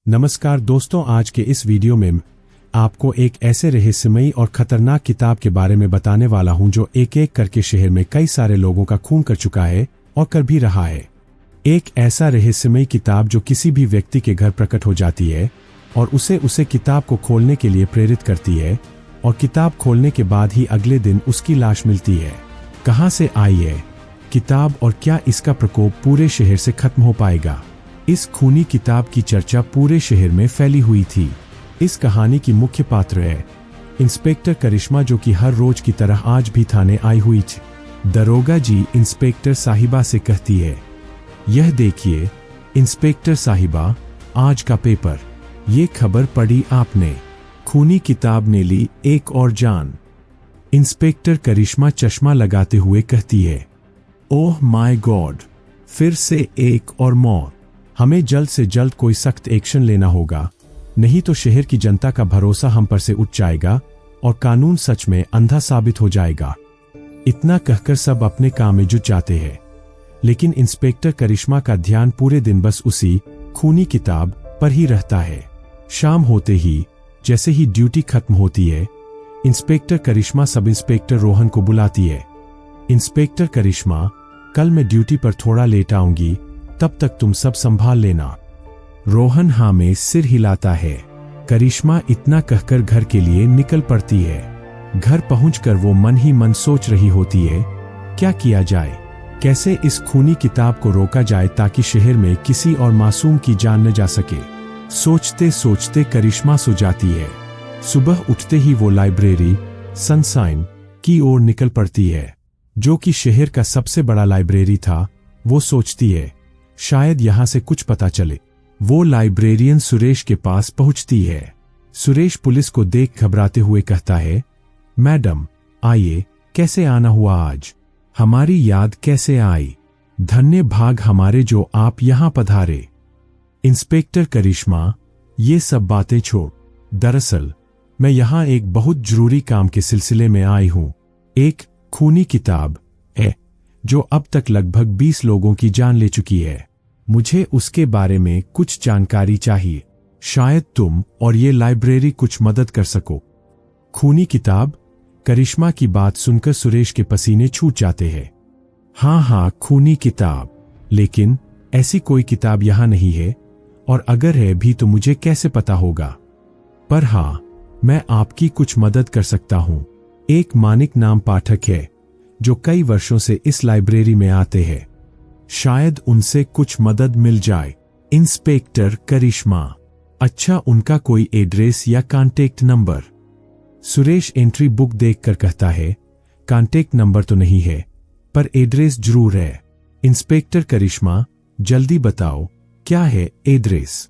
नमस्कार दोस्तों, आज के इस वीडियो में आपको एक ऐसे रहस्यमयी और खतरनाक किताब के बारे में बताने वाला हूं जो एक एक करके शहर में कई सारे लोगों का खून कर चुका है और कर भी रहा है। एक ऐसा रहस्यमयी किताब जो किसी भी व्यक्ति के घर प्रकट हो जाती है और उसे किताब को खोलने के लिए प्रेरित करती है और किताब खोलने के बाद ही अगले दिन उसकी लाश मिलती है। कहां से आई है किताब और क्या इसका प्रकोप पूरे शहर से खत्म हो पाएगा? इस खूनी किताब की चर्चा पूरे शहर में फैली हुई थी। इस कहानी की मुख्य पात्र है इंस्पेक्टर करिश्मा, जो कि हर रोज की तरह आज भी थाने आई हुई थी। दरोगा जी इंस्पेक्टर साहिबा से कहती है, यह देखिए इंस्पेक्टर साहिबा, आज का पेपर, ये खबर पढ़ी आपने? खूनी किताब ने ली एक और जान। इंस्पेक्टर करिश्मा चश्मा लगाते हुए कहती है, ओह माय गॉड, फिर से एक और मौत। हमें जल्द से जल्द कोई सख्त एक्शन लेना होगा, नहीं तो शहर की जनता का भरोसा हम पर से उठ जाएगा और कानून सच में अंधा साबित हो जाएगा। इतना कहकर सब अपने काम में जुट जाते हैं, लेकिन इंस्पेक्टर करिश्मा का ध्यान पूरे दिन बस उसी खूनी किताब पर ही रहता है। शाम होते ही जैसे ही ड्यूटी खत्म होती है, इंस्पेक्टर करिश्मा सब इंस्पेक्टर रोहन को बुलाती है। इंस्पेक्टर करिश्मा, कल मैं ड्यूटी पर थोड़ा लेट आऊंगी, तब तक तुम सब संभाल लेना। रोहन हाँ में सिर हिलाता है। करिश्मा इतना कहकर घर के लिए निकल पड़ती है। घर पहुंचकर वो मन ही मन सोच रही होती है, क्या किया जाए, कैसे इस खूनी किताब को रोका जाए ताकि शहर में किसी और मासूम की जान न जा सके। सोचते सोचते करिश्मा सो जाती है। सुबह उठते ही वो लाइब्रेरी सनशाइन की ओर निकल पड़ती है, जो कि शहर का सबसे बड़ा लाइब्रेरी था। वो सोचती है, शायद यहां से कुछ पता चले। वो लाइब्रेरियन सुरेश के पास पहुंचती है। सुरेश पुलिस को देख घबराते हुए कहता है, मैडम आइए, कैसे आना हुआ आज? हमारी याद कैसे आई? धन्य भाग हमारे जो आप यहां पधारे। इंस्पेक्टर करिश्मा, ये सब बातें छोड़, दरअसल मैं यहां एक बहुत जरूरी काम के सिलसिले में आई हूं। एक खूनी किताब है जो अब तक लगभग 20 लोगों की जान ले चुकी है। मुझे उसके बारे में कुछ जानकारी चाहिए। शायद तुम और ये लाइब्रेरी कुछ मदद कर सको। खूनी किताब? करिश्मा की बात सुनकर सुरेश के पसीने छूट जाते हैं। हाँ, खूनी किताब, लेकिन ऐसी कोई किताब यहां नहीं है, और अगर है भी तो मुझे कैसे पता होगा? पर हाँ, मैं आपकी कुछ मदद कर सकता हूं। एक मानिक नाम पाठक है जो कई वर्षों से इस लाइब्रेरी में आते हैं, शायद उनसे कुछ मदद मिल जाए। इंस्पेक्टर करिश्मा, अच्छा, उनका कोई एड्रेस या contact number? Suresh entry book देखकर कहता है, कांटेक्ट नंबर तो नहीं है, पर एड्रेस जरूर है। इंस्पेक्टर करिश्मा, जल्दी बताओ, क्या है एड्रेस?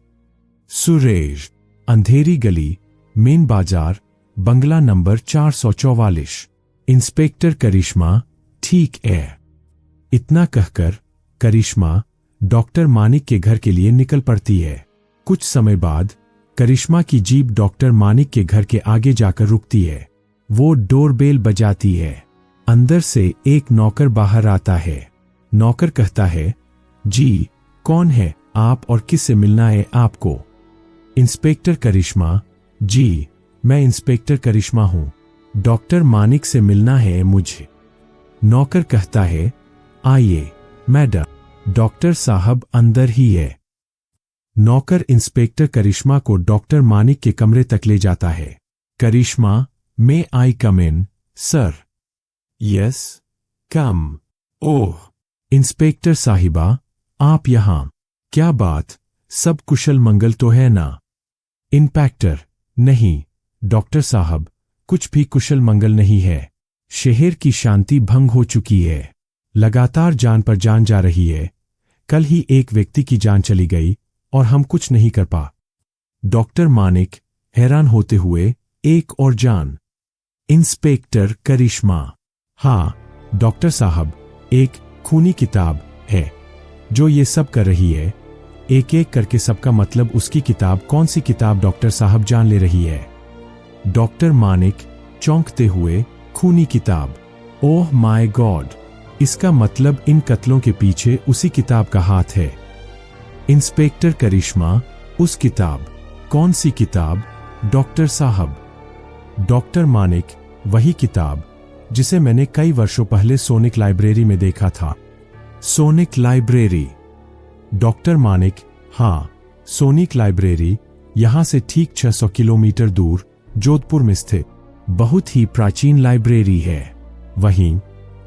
सुरेश, अंधेरी गली, मेन बाजार, बंगला नंबर 444। इंस्पेक्टर करिश्मा, ठीक है। इतना कहकर करिश्मा डॉक्टर मानिक के घर के लिए निकल पड़ती है। कुछ समय बाद करिश्मा की जीप डॉक्टर मानिक के घर के आगे जाकर रुकती है। वो डोरबेल बजाती है। अंदर से एक नौकर बाहर आता है। नौकर कहता है, जी कौन है आप और किससे मिलना है आपको? इंस्पेक्टर करिश्मा, जी मैं इंस्पेक्टर करिश्मा हूं, डॉक्टर मानिक से मिलना है मुझे। नौकर कहता है, आइए मैडम, डॉक्टर साहब अंदर ही है। नौकर इंस्पेक्टर करिश्मा को डॉक्टर मानिक के कमरे तक ले जाता है। करिश्मा, मे आई कम इन सर? यस, कम। ओह, इंस्पेक्टर साहिबा, आप यहां? क्या बात, सब कुशल मंगल तो है ना? इंस्पेक्टर, नहीं डॉक्टर साहब, कुछ भी कुशल मंगल नहीं है। शहर की शांति भंग हो चुकी है। लगातार जान पर जान जा रही है। कल ही एक व्यक्ति की जान चली गई और हम कुछ नहीं कर पा। डॉक्टर मानिक हैरान होते हुए, एक और जान? इंस्पेक्टर करिश्मा, हाँ डॉक्टर साहब, एक खूनी किताब है जो ये सब कर रही है। एक एक करके सबका मतलब उसकी किताब। कौन सी किताब डॉक्टर साहब जान ले रही है? डॉक्टर मानिक चौंकते हुए, खूनी किताब, ओह माय गॉड, इसका मतलब इन कत्लों के पीछे उसी किताब का हाथ है। इंस्पेक्टर करिश्मा, उस किताब। कौन सी किताब? डॉक्टर साहब। डॉक्टर मानिक, वही किताब जिसे मैंने कई वर्षों पहले सोनिक लाइब्रेरी में देखा था। Sonic library? डॉक्टर मानिक, हाँ, सोनिक लाइब्रेरी यहां से ठीक 600 किलोमीटर दूर जोधपुर में स्थित बहुत ही प्राचीन लाइब्रेरी है। वहीं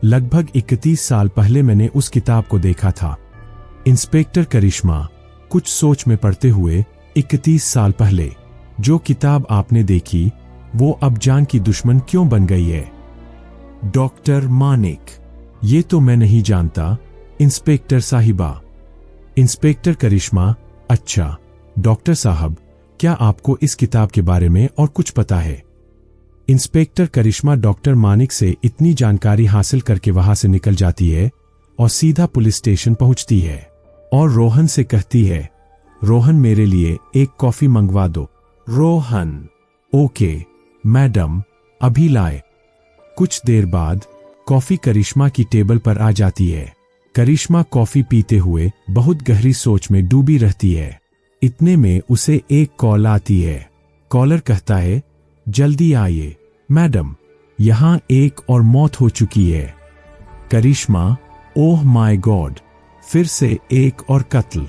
लगभग 31 साल पहले मैंने उस किताब को देखा था। इंस्पेक्टर करिश्मा, कुछ सोच में पड़ते हुए 31 साल पहले जो किताब आपने देखी वो अब जान की दुश्मन क्यों बन गई है? डॉक्टर मानिक, ये तो मैं नहीं जानता इंस्पेक्टर साहिबा। इंस्पेक्टर करिश्मा, अच्छा डॉक्टर साहब, क्या आपको इस किताब के बारे में और कुछ पता है? इंस्पेक्टर करिश्मा डॉक्टर मानिक से इतनी जानकारी हासिल करके वहां से निकल जाती है और सीधा पुलिस स्टेशन पहुंचती है और रोहन से कहती है, रोहन मेरे लिए एक कॉफी मंगवा दो। रोहन, ओके मैडम, अभी लाए। कुछ देर बाद कॉफी करिश्मा की टेबल पर आ जाती है। करिश्मा कॉफी पीते हुए बहुत गहरी सोच में डूबी रहती है। इतने में उसे एक कॉल आती है। कॉलर कहता है, जल्दी आइए मैडम, यहां एक और मौत हो चुकी है। करिश्मा, ओह माय गॉड, फिर से एक और कत्ल।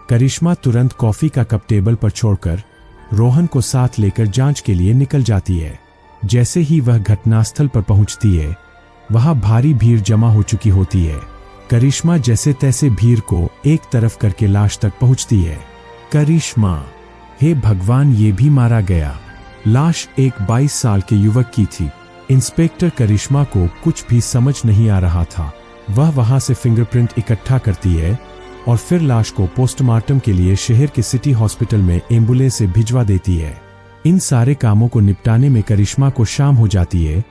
करिश्मा तुरंत कॉफी का कप टेबल पर छोड़कर रोहन को साथ लेकर जांच के लिए निकल जाती है। जैसे ही वह घटनास्थल पर पहुंचती है, वहां भारी भीड़ जमा हो चुकी होती है। करिश्मा जैसे तैसे भीड़ को एक तरफ करके लाश तक पहुंचती है। करिश्मा, हे भगवान, ये भी मारा गया। लाश एक 22 साल के युवक की थी। इंस्पेक्टर करिश्मा को कुछ भी समझ नहीं आ रहा था। वह वहां से फिंगरप्रिंट इकट्ठा करती है और फिर लाश को पोस्टमार्टम के लिए शहर के सिटी हॉस्पिटल में एम्बुलेंस से भिजवा देती है। इन सारे कामों को निपटाने में करिश्मा को शाम हो जाती है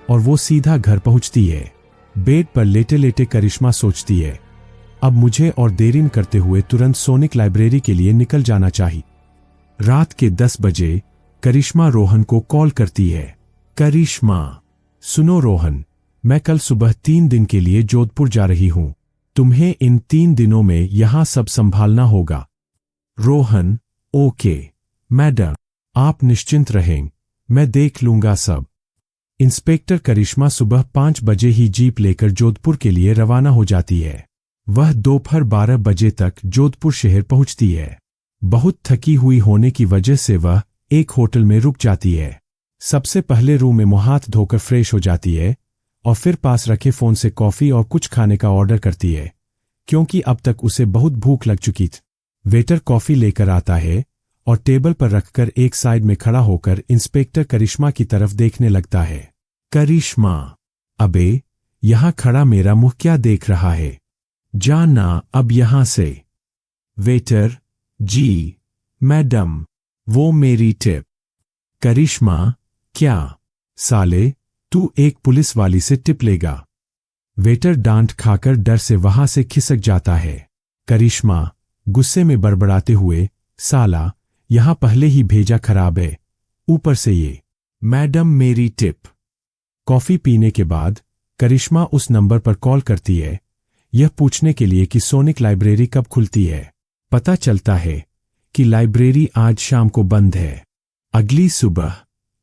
और वो सीधा घर पहुंचती है। बेड पर लेटे लेटे करिश्मा सोचती है, अब मुझे और देरी न करते हुए तुरंत सोनिक लाइब्रेरी के लिए निकल जाना चाहिए। रात के 10 बजे करिश्मा रोहन को कॉल करती है। करिश्मा, सुनो रोहन, मैं कल सुबह 3 दिन के लिए जोधपुर जा रही हूं। तुम्हें इन 3 दिनों में यहां सब संभालना होगा। रोहन, ओके मैडम, आप निश्चिंत रहें, मैं देख लूंगा सब। इंस्पेक्टर करिश्मा सुबह 5 बजे ही जीप लेकर जोधपुर के लिए रवाना हो जाती है। वह दोपहर 12 बजे तक जोधपुर शहर पहुंचती है। बहुत थकी हुई होने की वजह से वह एक होटल में रुक जाती है। सबसे पहले रूम में मुंह हाथ धोकर फ्रेश हो जाती है और फिर पास रखे फोन से कॉफी और कुछ खाने का ऑर्डर करती है, क्योंकि अब तक उसे बहुत भूख लग चुकी थी। वेटर कॉफी लेकर आता है और टेबल पर रखकर एक साइड में खड़ा होकर इंस्पेक्टर करिश्मा की तरफ देखने लगता है। करिश्मा, अबे यहां खड़ा मेरा मुंह क्या देख रहा है? जाना अब यहां से। वेटर, जी मैडम, वो मेरी टिप। करिश्मा, क्या साले, तू एक पुलिस वाली से टिप लेगा? वेटर डांट खाकर डर से वहां से खिसक जाता है। करिश्मा गुस्से में बड़बड़ाते हुए, साला, यहां पहले ही भेजा खराब है, ऊपर से ये। मैडम मेरी टिप। कॉफी पीने के बाद करिश्मा उस नंबर पर कॉल करती है, यह पूछने के लिए कि सोनिक लाइब्रेरी कब खुलती है। पता चलता है कि लाइब्रेरी आज शाम को बंद है। अगली सुबह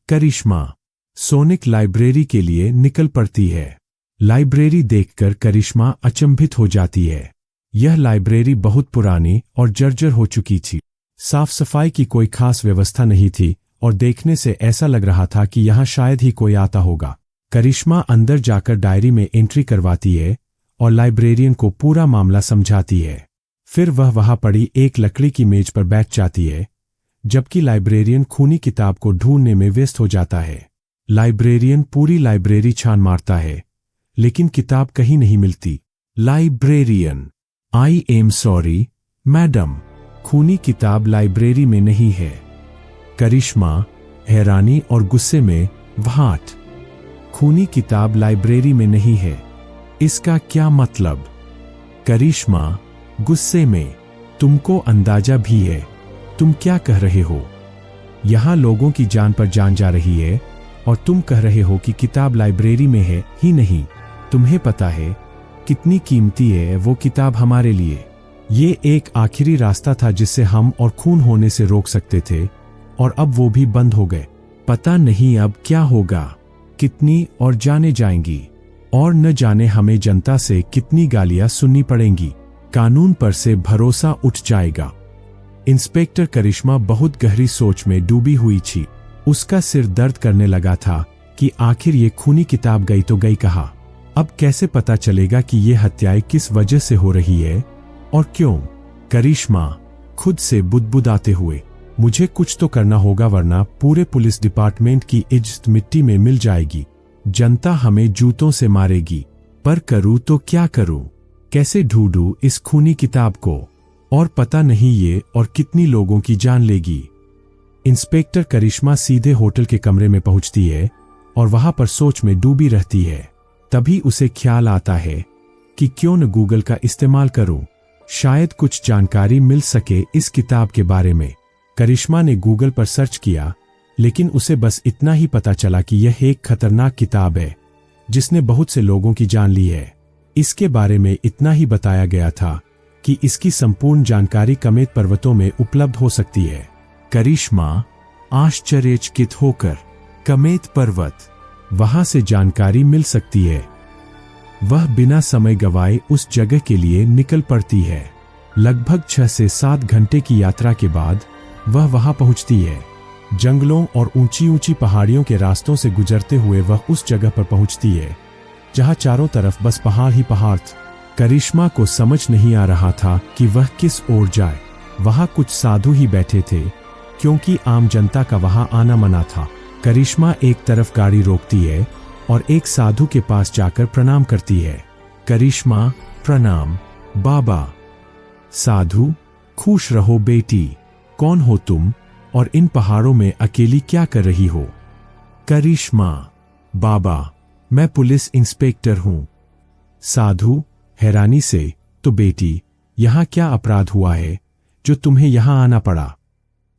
करिश्मा सोनिक लाइब्रेरी के लिए निकल पड़ती है। लाइब्रेरी देखकर करिश्मा अचंभित हो जाती है। यह लाइब्रेरी बहुत पुरानी और जर्जर हो चुकी थी। साफ सफाई की कोई खास व्यवस्था नहीं थी और देखने से ऐसा लग रहा था कि यहां शायद ही कोई आता होगा। करिश्मा अंदर जाकर डायरी में एंट्री करवाती है और लाइब्रेरियन को पूरा मामला समझाती है। फिर वह वहां पड़ी एक लकड़ी की मेज पर बैठ जाती है, जबकि लाइब्रेरियन खूनी किताब को ढूंढने में व्यस्त हो जाता है। लाइब्रेरियन पूरी लाइब्रेरी छान मारता है, लेकिन किताब कहीं नहीं मिलती। Librarian, I am sorry madam, खूनी किताब लाइब्रेरी में नहीं है। करिश्मा हैरानी और गुस्से में, व्हाट? खूनी किताब लाइब्रेरी में नहीं है, इसका क्या मतलब? करिश्मा गुस्से में, तुमको अंदाजा भी है, तुम क्या कह रहे हो? यहां लोगों की जान पर जान जा रही है और तुम कह रहे हो कि किताब लाइब्रेरी में है ही नहीं। तुम्हें पता है कितनी कीमती है वो किताब हमारे लिए? ये एक आखिरी रास्ता था जिससे हम और खून होने से रोक सकते थे, और अब वो भी बंद हो गए। पता नहीं अब क्या होगा, कितनी और जाने जाएंगी, और न जाने हमें जनता से कितनी गालियां सुननी पड़ेंगी। कानून पर से भरोसा उठ जाएगा। इंस्पेक्टर करिश्मा बहुत गहरी सोच में डूबी हुई थी। उसका सिर दर्द करने लगा था कि आखिर ये खूनी किताब गई तो गई कहाँ। अब कैसे पता चलेगा कि ये हत्याएं किस वजह से हो रही है और क्यों? करिश्मा खुद से बुदबुदाते हुए, मुझे कुछ तो करना होगा वरना पूरे पुलिस डिपार्टमेंट की इज्जत मिट्टी में मिल जाएगी। जनता हमें जूतों से मारेगी, पर करूँ तो क्या करूँ? कैसे ढूंढूं इस खूनी किताब को? और पता नहीं ये और कितनी लोगों की जान लेगी। इंस्पेक्टर करिश्मा सीधे होटल के कमरे में पहुंचती है और वहां पर सोच में डूबी रहती है। तभी उसे ख्याल आता है कि क्यों न गूगल का इस्तेमाल करूं, शायद कुछ जानकारी मिल सके इस किताब के बारे में। करिश्मा ने गूगल पर सर्च किया, लेकिन उसे बस इतना ही पता चला कि यह एक खतरनाक किताब है जिसने बहुत से लोगों की जान ली है। इसके बारे में इतना ही बताया गया था कि इसकी संपूर्ण जानकारी कमेत पर्वतों में उपलब्ध हो सकती है। करिश्मा आश्चर्यचकित होकर, कमेत पर्वत, वहां से जानकारी मिल सकती है। वह बिना समय गवाए उस जगह के लिए निकल पड़ती है। लगभग 6 से 7 घंटे की यात्रा के बाद वह वहां पहुंचती है। जंगलों और ऊंची ऊंची पहाड़ियों के रास्तों से गुजरते हुए वह उस जगह पर पहुंचती है जहां चारों तरफ बस पहाड़ ही पहाड़ थे। करिश्मा को समझ नहीं आ रहा था कि वह किस ओर जाए। वहां कुछ साधु ही बैठे थे, क्योंकि आम जनता का वहां आना मना था। करिश्मा एक तरफ गाड़ी रोकती है और एक साधु के पास जाकर प्रणाम करती है। करिश्मा, प्रणाम बाबा। साधु, खुश रहो बेटी। कौन हो तुम और इन पहाड़ों में अकेली क्या कर रही हो? करिश्मा, बाबा, मैं पुलिस इंस्पेक्टर हूं। साधु, हैरानी से, तो बेटी, यहां क्या अपराध हुआ है जो तुम्हें यहां आना पड़ा?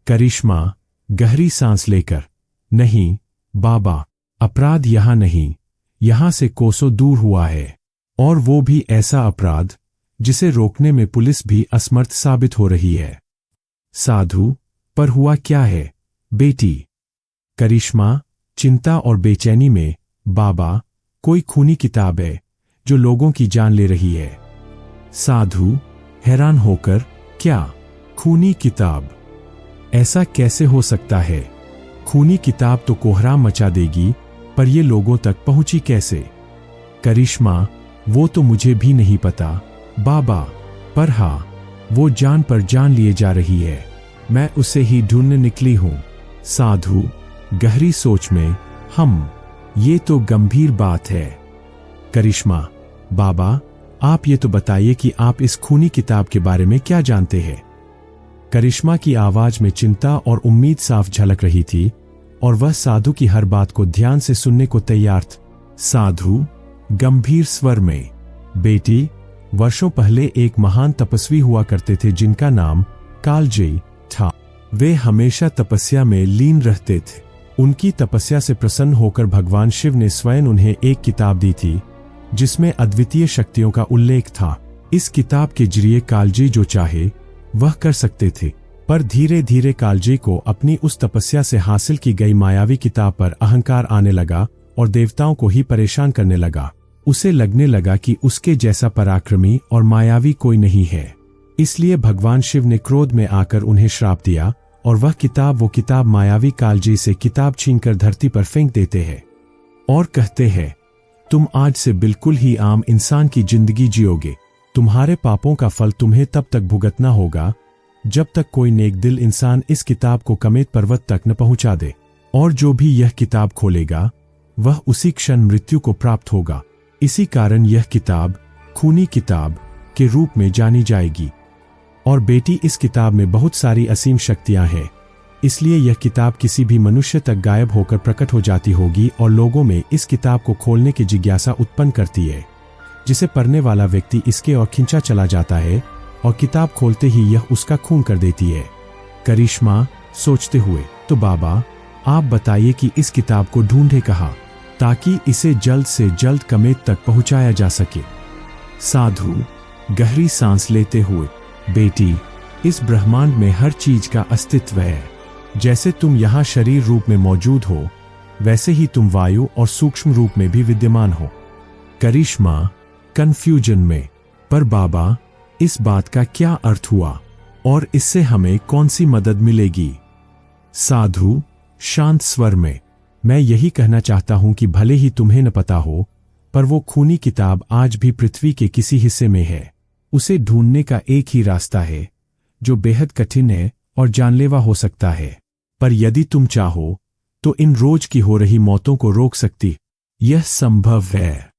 करिश्मा गहरी सांस लेकर, नहीं बाबा, अपराध यहां नहीं, यहां से कोसों दूर हुआ है, और वो भी ऐसा अपराध जिसे रोकने में पुलिस भी असमर्थ साबित हो रही है। साधु, पर हुआ क्या है बेटी? करिश्मा चिंता और बेचैनी में, बाबा, कोई खूनी किताब है जो लोगों की जान ले रही है। साधु हैरान होकर, क्या खूनी किताब? ऐसा कैसे हो सकता है? खूनी किताब तो कोहराम मचा देगी, पर ये लोगों तक पहुंची कैसे? करिश्मा, वो तो मुझे भी नहीं पता बाबा, पर हाँ, वो जान पर जान लिए जा रही है। मैं उसे ही ढूंढने निकली हूं। साधु गहरी सोच में, ये तो गंभीर बात है। करिश्मा, बाबा, आप ये तो बताइए कि आप इस खूनी किताब के बारे में क्या जानते हैं? करिश्मा की आवाज में चिंता और उम्मीद साफ झलक रही थी, और वह साधु की हर बात को ध्यान से सुनने को तैयार था। साधु गंभीर स्वर में, बेटी, वर्षों पहले एक महान तपस्वी हुआ करते थे जिनका नाम कालजयी था। वे हमेशा तपस्या में लीन रहते थे। उनकी तपस्या से प्रसन्न होकर भगवान शिव ने स्वयं उन्हें एक किताब दी थी जिसमें अद्वितीय शक्तियों का उल्लेख था। इस किताब के जरिए कालजयी जो चाहे वह कर सकते थे, पर धीरे धीरे कालजयी को अपनी उस तपस्या से हासिल की गई मायावी किताब पर अहंकार आने लगा और देवताओं को ही परेशान करने लगा। उसे लगने लगा कि उसके जैसा पराक्रमी और मायावी कोई नहीं है। इसलिए भगवान शिव ने क्रोध में आकर उन्हें श्राप दिया, और वो किताब मायावी कालजयी से किताब छीनकर धरती पर फेंक देते हैं और कहते हैं, तुम आज से बिल्कुल ही आम इंसान की जिंदगी जियोगे। तुम्हारे पापों का फल तुम्हें तब तक भुगतना होगा जब तक कोई नेक दिल इंसान इस किताब को कमेत पर्वत तक न पहुंचा दे, और जो भी यह किताब खोलेगा वह उसी क्षण मृत्यु को प्राप्त होगा। इसी कारण यह किताब खूनी किताब के रूप में जानी जाएगी। और बेटी, इस किताब में बहुत सारी असीम शक्तियां हैं, इसलिए यह किताब किसी भी मनुष्य तक गायब होकर प्रकट हो जाती होगी और लोगों में इस किताब को खोलने की जिज्ञासा उत्पन्न करती है, जिसे पढ़ने वाला व्यक्ति इसके और खिंचा चला जाता है और किताब खोलते ही यह उसका खून कर देती है। करिश्मा सोचते हुए, तो बाबा, आप बताइए कि इस किताब को ढूंढे कहाँ, ताकि इसे जल्द से जल्द कमेत तक पहुंचाया जा सके। साधु गहरी सांस लेते हुए, बेटी, इस ब्रह्मांड में हर चीज का अस्तित्व है। जैसे तुम यहाँ शरीर रूप में मौजूद हो, वैसे ही तुम वायु और सूक्ष्म रूप में भी विद्यमान हो। करिश्मा कंफ्यूजन में, पर बाबा, इस बात का क्या अर्थ हुआ और इससे हमें कौन सी मदद मिलेगी? साधु शांत स्वर में, मैं यही कहना चाहता हूं कि भले ही तुम्हें न पता हो, पर वो खूनी किताब आज भी पृथ्वी के किसी हिस्से में है। उसे ढूंढने का एक ही रास्ता है, जो बेहद कठिन है और जानलेवा हो सकता है, पर यदि तुम चाहो तो इन रोज की हो रही मौतों को रोक सकती। यह संभव है।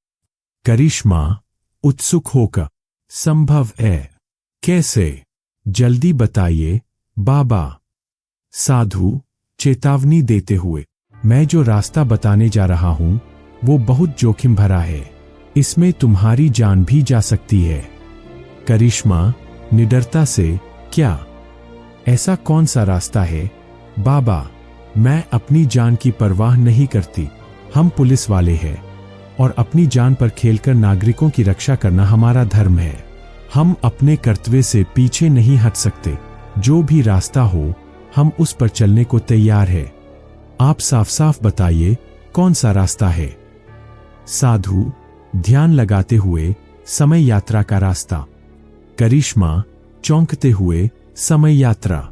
करिश्मा उत्सुक होकर, संभव है? कैसे? जल्दी बताइए बाबा। साधु चेतावनी देते हुए, मैं जो रास्ता बताने जा रहा हूं वो बहुत जोखिम भरा है। इसमें तुम्हारी जान भी जा सकती है। करिश्मा निडरता से, क्या? ऐसा कौन सा रास्ता है बाबा? मैं अपनी जान की परवाह नहीं करती। हम पुलिस वाले हैं और अपनी जान पर खेलकर नागरिकों की रक्षा करना हमारा धर्म है। हम अपने कर्तव्य से पीछे नहीं हट सकते। जो भी रास्ता हो, हम उस पर चलने को तैयार है। आप साफ साफ बताइए कौन सा रास्ता है? साधु ध्यान लगाते हुए, समय यात्रा का रास्ता। करिश्मा चौंकते हुए, समय यात्रा।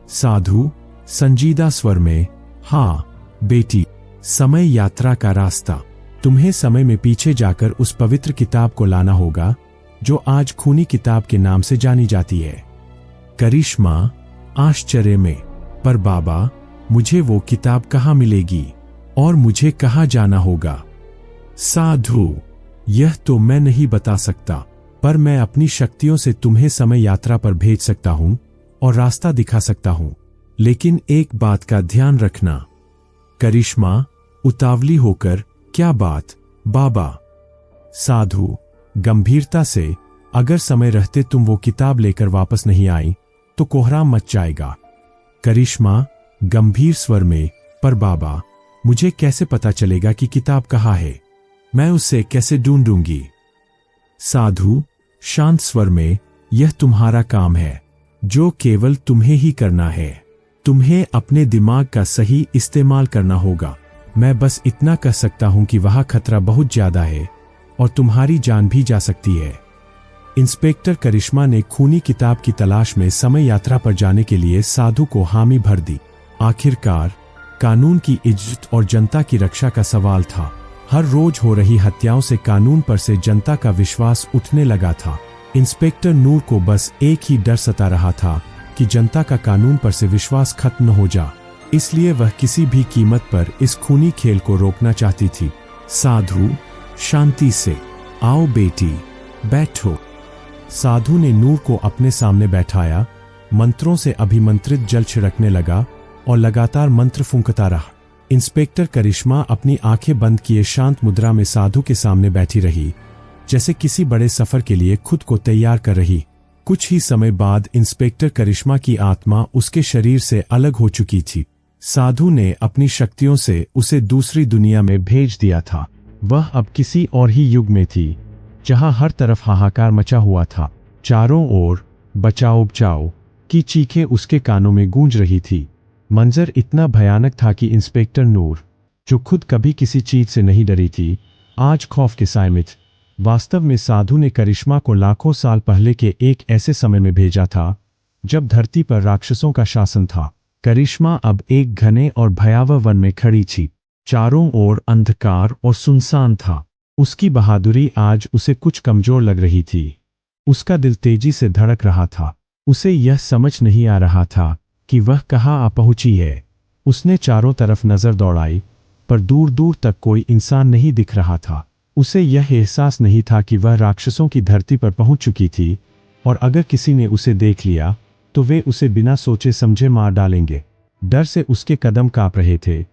साधु संजीदा स्वर में, हाँ बेटी, समय यात्रा का रास्ता। तुम्हें समय में पीछे जाकर उस पवित्र किताब को लाना होगा जो आज खूनी किताब के नाम से जानी जाती है। करिश्मा आश्चर्य में, पर बाबा, मुझे वो किताब कहाँ मिलेगी और मुझे कहाँ जाना होगा? साधु, यह तो मैं नहीं बता सकता, पर मैं अपनी शक्तियों से तुम्हें समय यात्रा पर भेज सकता हूं और रास्ता दिखा सकता हूं। लेकिन एक बात का ध्यान रखना। करिश्मा उतावली होकर, क्या बात बाबा? साधु गंभीरता से, अगर समय रहते तुम वो किताब लेकर वापस नहीं आई तो कोहराम मच जाएगा। करिश्मा गंभीर स्वर में, पर बाबा, मुझे कैसे पता चलेगा कि किताब कहाँ है? मैं उसे कैसे ढूंढूंगी? साधु शांत स्वर में, यह तुम्हारा काम है, जो केवल तुम्हें ही करना है। तुम्हें अपने दिमाग का सही इस्तेमाल करना होगा। मैं बस इतना कह सकता हूं कि वहां खतरा बहुत ज्यादा है और तुम्हारी जान भी जा सकती है। इंस्पेक्टर करिश्मा ने खूनी किताब की तलाश में समय यात्रा पर जाने के लिए साधु को हामी भर दी। आखिरकार कानून की इज्जत और जनता की रक्षा का सवाल था। हर रोज हो रही हत्याओं से कानून पर से जनता का विश्वास उठने लगा था। इंस्पेक्टर नूर को बस एक ही डर सता रहा था कि जनता का कानून पर से विश्वास खत्म न हो जा। इसलिए वह किसी भी कीमत पर इस खूनी खेल को रोकना चाहती थी। साधु शांति से, आओ बेटी, बैठो। साधु ने नूर को अपने सामने बैठाया, मंत्रों से अभिमंत्रित जल छिड़कने लगा और लगातार मंत्र फूंकता रहा। इंस्पेक्टर करिश्मा अपनी आंखें बंद किए शांत मुद्रा में साधु के सामने बैठी रही, जैसे किसी बड़े सफर के लिए खुद को तैयार कर रही। कुछ ही समय बाद इंस्पेक्टर करिश्मा की आत्मा उसके शरीर से अलग हो चुकी थी। साधु ने अपनी शक्तियों से उसे दूसरी दुनिया में भेज दिया था। वह अब किसी और ही युग में थी, जहां हर तरफ हाहाकार मचा हुआ था। चारों ओर बचाओ बचाओ की चीखें उसके कानों में गूंज रही थी। मंजर इतना भयानक था कि इंस्पेक्टर नूर, जो खुद कभी किसी चीज से नहीं डरी थी, आज खौफ के साए में थी। वास्तव में साधु ने करिश्मा को लाखों साल पहले के एक ऐसे समय में भेजा था जब धरती पर राक्षसों का शासन था। करिश्मा अब एक घने और भयावह वन में खड़ी थी। चारों ओर अंधकार और सुनसान था। उसकी बहादुरी आज उसे कुछ कमजोर लग रही थी। उसका दिल तेजी से धड़क रहा था। उसे यह समझ नहीं आ रहा था कि वह कहाँ आ पहुंची है। उसने चारों तरफ नजर दौड़ाई, पर दूर दूर तक कोई इंसान नहीं दिख रहा था। उसे यह एहसास नहीं था कि वह राक्षसों की धरती पर पहुंच चुकी थी और अगर किसी ने उसे देख लिया तो वे उसे बिना सोचे समझे मार डालेंगे। डर से उसके कदम कांप रहे थे,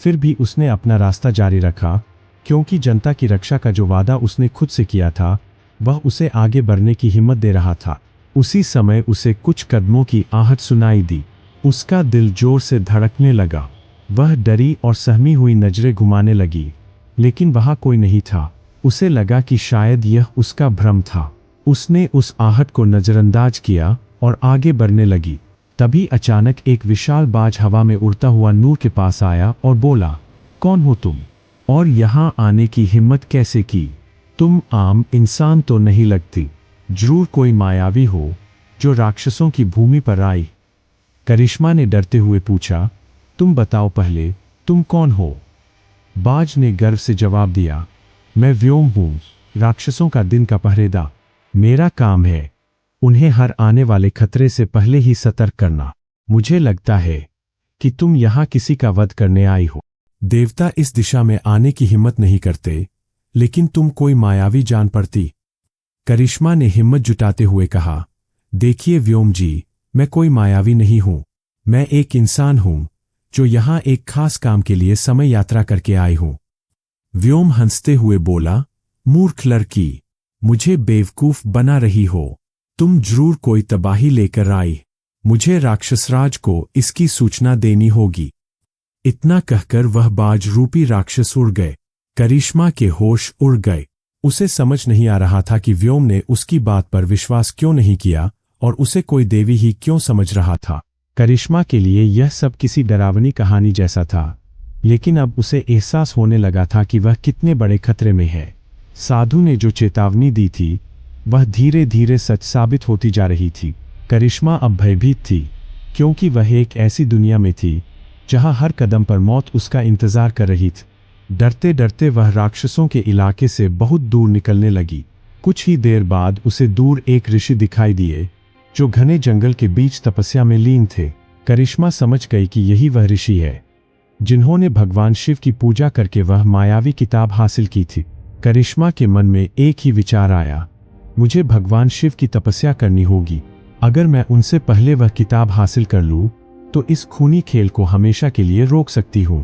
फिर भी उसने अपना रास्ता जारी रखा, क्योंकि जनता की रक्षा का जो वादा उसने खुद से किया था वह उसे आगे बढ़ने की हिम्मत दे रहा था। उसी समय उसे कुछ कदमों की आहट सुनाई दी। उसका दिल जोर से धड़कने लगा। वह डरी और सहमी हुई नजरें घुमाने लगी, लेकिन वहां कोई नहीं था। उसे लगा कि शायद यह उसका भ्रम था। उसने उस आहट को नजरअंदाज किया और आगे बढ़ने लगी। तभी अचानक एक विशाल बाज हवा में उड़ता हुआ नूर के पास आया और बोला, कौन हो तुम और यहाँ आने की हिम्मत कैसे की? तुम आम इंसान तो नहीं लगती, जरूर कोई मायावी हो जो राक्षसों की भूमि पर आई। करिश्मा ने डरते हुए पूछा, तुम बताओ पहले, तुम कौन हो? बाज ने गर्व से जवाब दिया, मैं व्योम हूं, राक्षसों का दिन का पहरेदार। मेरा काम है उन्हें हर आने वाले खतरे से पहले ही सतर्क करना। मुझे लगता है कि तुम यहां किसी का वध करने आई हो। देवता इस दिशा में आने की हिम्मत नहीं करते, लेकिन तुम कोई मायावी जान पड़ती। करिश्मा ने हिम्मत जुटाते हुए कहा, देखिए व्योम जी, मैं कोई मायावी नहीं हूं। मैं एक इंसान हूं जो यहां एक खास काम के लिए समय यात्रा करके आई हूं। व्योम हंसते हुए बोला, मूर्ख लड़की, मुझे बेवकूफ बना रही हो। तुम जरूर कोई तबाही लेकर आई। मुझे राक्षसराज को इसकी सूचना देनी होगी। इतना कहकर वह बाज रूपी राक्षस उड़ गए। करिश्मा के होश उड़ गए। उसे समझ नहीं आ रहा था कि व्योम ने उसकी बात पर विश्वास क्यों नहीं किया और उसे कोई देवी ही क्यों समझ रहा था। करिश्मा के लिए यह सब किसी डरावनी कहानी जैसा था, लेकिन अब उसे एहसास होने लगा था कि वह कितने बड़े खतरे में है। साधु ने जो चेतावनी दी थी वह धीरे धीरे सच साबित होती जा रही थी। करिश्मा अब भयभीत थी, क्योंकि वह एक ऐसी दुनिया में थी जहां हर कदम पर मौत उसका इंतजार कर रही थी। डरते डरते वह राक्षसों के इलाके से बहुत दूर निकलने लगी। कुछ ही देर बाद उसे दूर एक ऋषि दिखाई दिए जो घने जंगल के बीच तपस्या में लीन थे। करिश्मा समझ गई कि यही वह ऋषि है जिन्होंने भगवान शिव की पूजा करके वह मायावी किताब हासिल की थी। करिश्मा के मन में एक ही विचार आया, मुझे भगवान शिव की तपस्या करनी होगी। अगर मैं उनसे पहले वह किताब हासिल कर लूं, तो इस खूनी खेल को हमेशा के लिए रोक सकती हूं।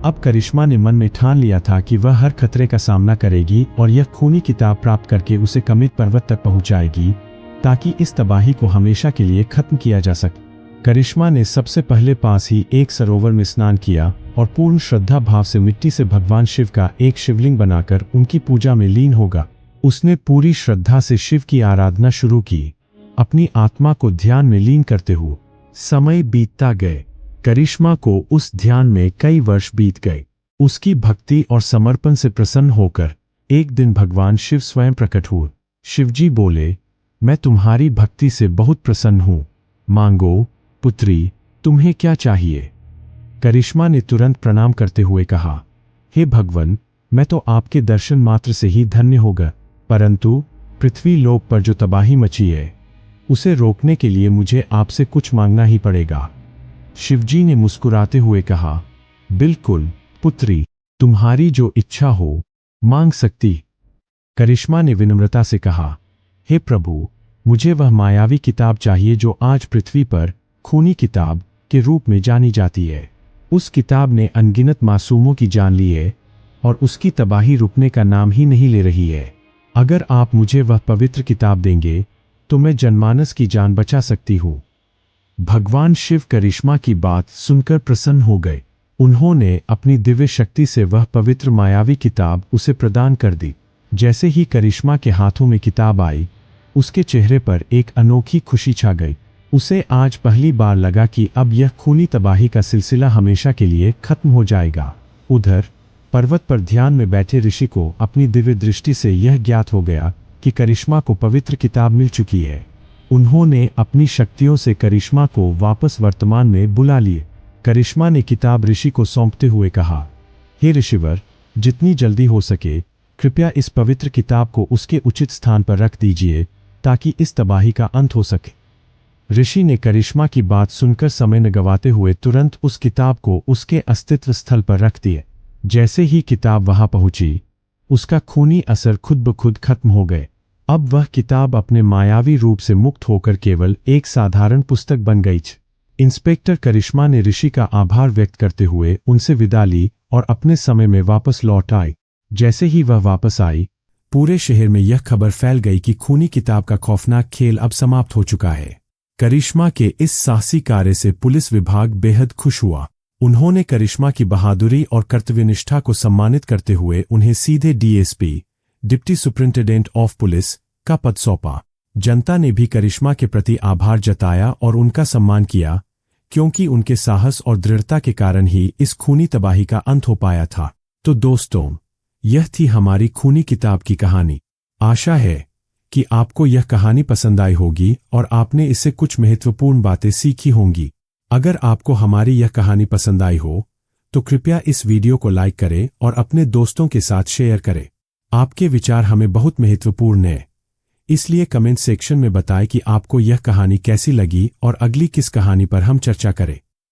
अब करिश्मा ने मन में ठान लिया था कि वह हर खतरे का सामना करेगी और यह खूनी किताब प्राप्त करके उसे कमित पर्वत तक पहुंचाएगी, ताकि इस तबाही को हमेशा के लिए खत्म किया जा सके। करिश्मा ने सबसे पहले पास ही एक सरोवर में स्नान किया और पूर्ण श्रद्धा भाव से मिट्टी से भगवान शिव का एक शिवलिंग बनाकर उनकी पूजा में लीन होगा। उसने पूरी श्रद्धा से शिव की आराधना शुरू की, अपनी आत्मा को ध्यान में लीन करते हुए। समय बीतता गए। करिश्मा को उस ध्यान में कई वर्ष बीत गए। उसकी भक्ति और समर्पण से प्रसन्न होकर एक दिन भगवान शिव स्वयं प्रकट हुए। शिवजी बोले, मैं तुम्हारी भक्ति से बहुत प्रसन्न हूं। मांगो पुत्री, तुम्हें क्या चाहिए? करिश्मा ने तुरंत प्रणाम करते हुए कहा, हे भगवान, मैं तो आपके दर्शन मात्र से ही धन्य हो गया, परंतु पृथ्वी लोक पर जो तबाही मची है उसे रोकने के लिए मुझे आपसे कुछ मांगना ही पड़ेगा। शिवजी ने मुस्कुराते हुए कहा, बिल्कुल पुत्री, तुम्हारी जो इच्छा हो मांग सकती। करिश्मा ने विनम्रता से कहा, हे प्रभु, मुझे वह मायावी किताब चाहिए जो आज पृथ्वी पर खूनी किताब के रूप में जानी जाती है। उस किताब ने अनगिनत मासूमों की जान ली है और उसकी तबाही रुकने का नाम ही नहीं ले रही है। अगर आप मुझे वह पवित्र किताब देंगे तो मैं जनमानस की जान बचा सकती हूँ। भगवान शिव करिश्मा की बात सुनकर प्रसन्न हो गए। उन्होंने अपनी दिव्य शक्ति से वह पवित्र मायावी किताब उसे प्रदान कर दी। जैसे ही करिश्मा के हाथों में किताब आई, उसके चेहरे पर एक अनोखी खुशी छा गई। उसे आज पहली बार लगा कि अब यह खूनी तबाही का सिलसिला हमेशा के लिए खत्म हो जाएगा। उधर पर्वत पर ध्यान में बैठे ऋषि को अपनी दिव्य दृष्टि से यह ज्ञात हो गया कि करिश्मा को पवित्र किताब मिल चुकी है। उन्होंने अपनी शक्तियों से करिश्मा को वापस वर्तमान में बुला लिए। करिश्मा ने किताब ऋषि को सौंपते हुए कहा, हे ऋषिवर, जितनी जल्दी हो सके कृपया इस पवित्र किताब को उसके उचित स्थान पर रख दीजिए, ताकि इस तबाही का अंत हो सके। ऋषि ने करिश्मा की बात सुनकर समय न गवाते हुए तुरंत उस किताब को उसके अस्तित्व स्थल पर रख दिए। जैसे ही किताब वहां पहुंची, उसका खूनी असर खुद ब खुद खत्म हो गए। अब वह किताब अपने मायावी रूप से मुक्त होकर केवल एक साधारण पुस्तक बन गई। इंस्पेक्टर करिश्मा ने ऋषि का आभार व्यक्त करते हुए उनसे विदा ली और अपने समय में वापस लौट आई। जैसे ही वह वापस आई, पूरे शहर में यह खबर फैल गई कि खूनी किताब का खौफनाक खेल अब समाप्त हो चुका है। करिश्मा के इस साहसी कार्य से पुलिस विभाग बेहद खुश हुआ। उन्होंने करिश्मा की बहादुरी और कर्तव्यनिष्ठा को सम्मानित करते हुए उन्हें सीधे DSP, deputy superintendent of police, का पद सौंपा। जनता ने भी करिश्मा के प्रति आभार जताया और उनका सम्मान किया, क्योंकि उनके साहस और दृढ़ता के कारण ही इस खूनी तबाही का अंत हो पाया था। तो दोस्तों, यह थी हमारी खूनी किताब की कहानी। आशा है कि आपको यह कहानी पसंद आई होगी और आपने इससे कुछ महत्वपूर्ण बातें सीखी होंगी। अगर आपको हमारी यह कहानी पसंद आई हो तो कृपया इस वीडियो को लाइक करें और अपने दोस्तों के साथ शेयर करें। आपके विचार हमें बहुत महत्वपूर्ण हैं, इसलिए कमेंट सेक्शन में बताएं कि आपको यह कहानी कैसी लगी और अगली किस कहानी पर हम चर्चा करें।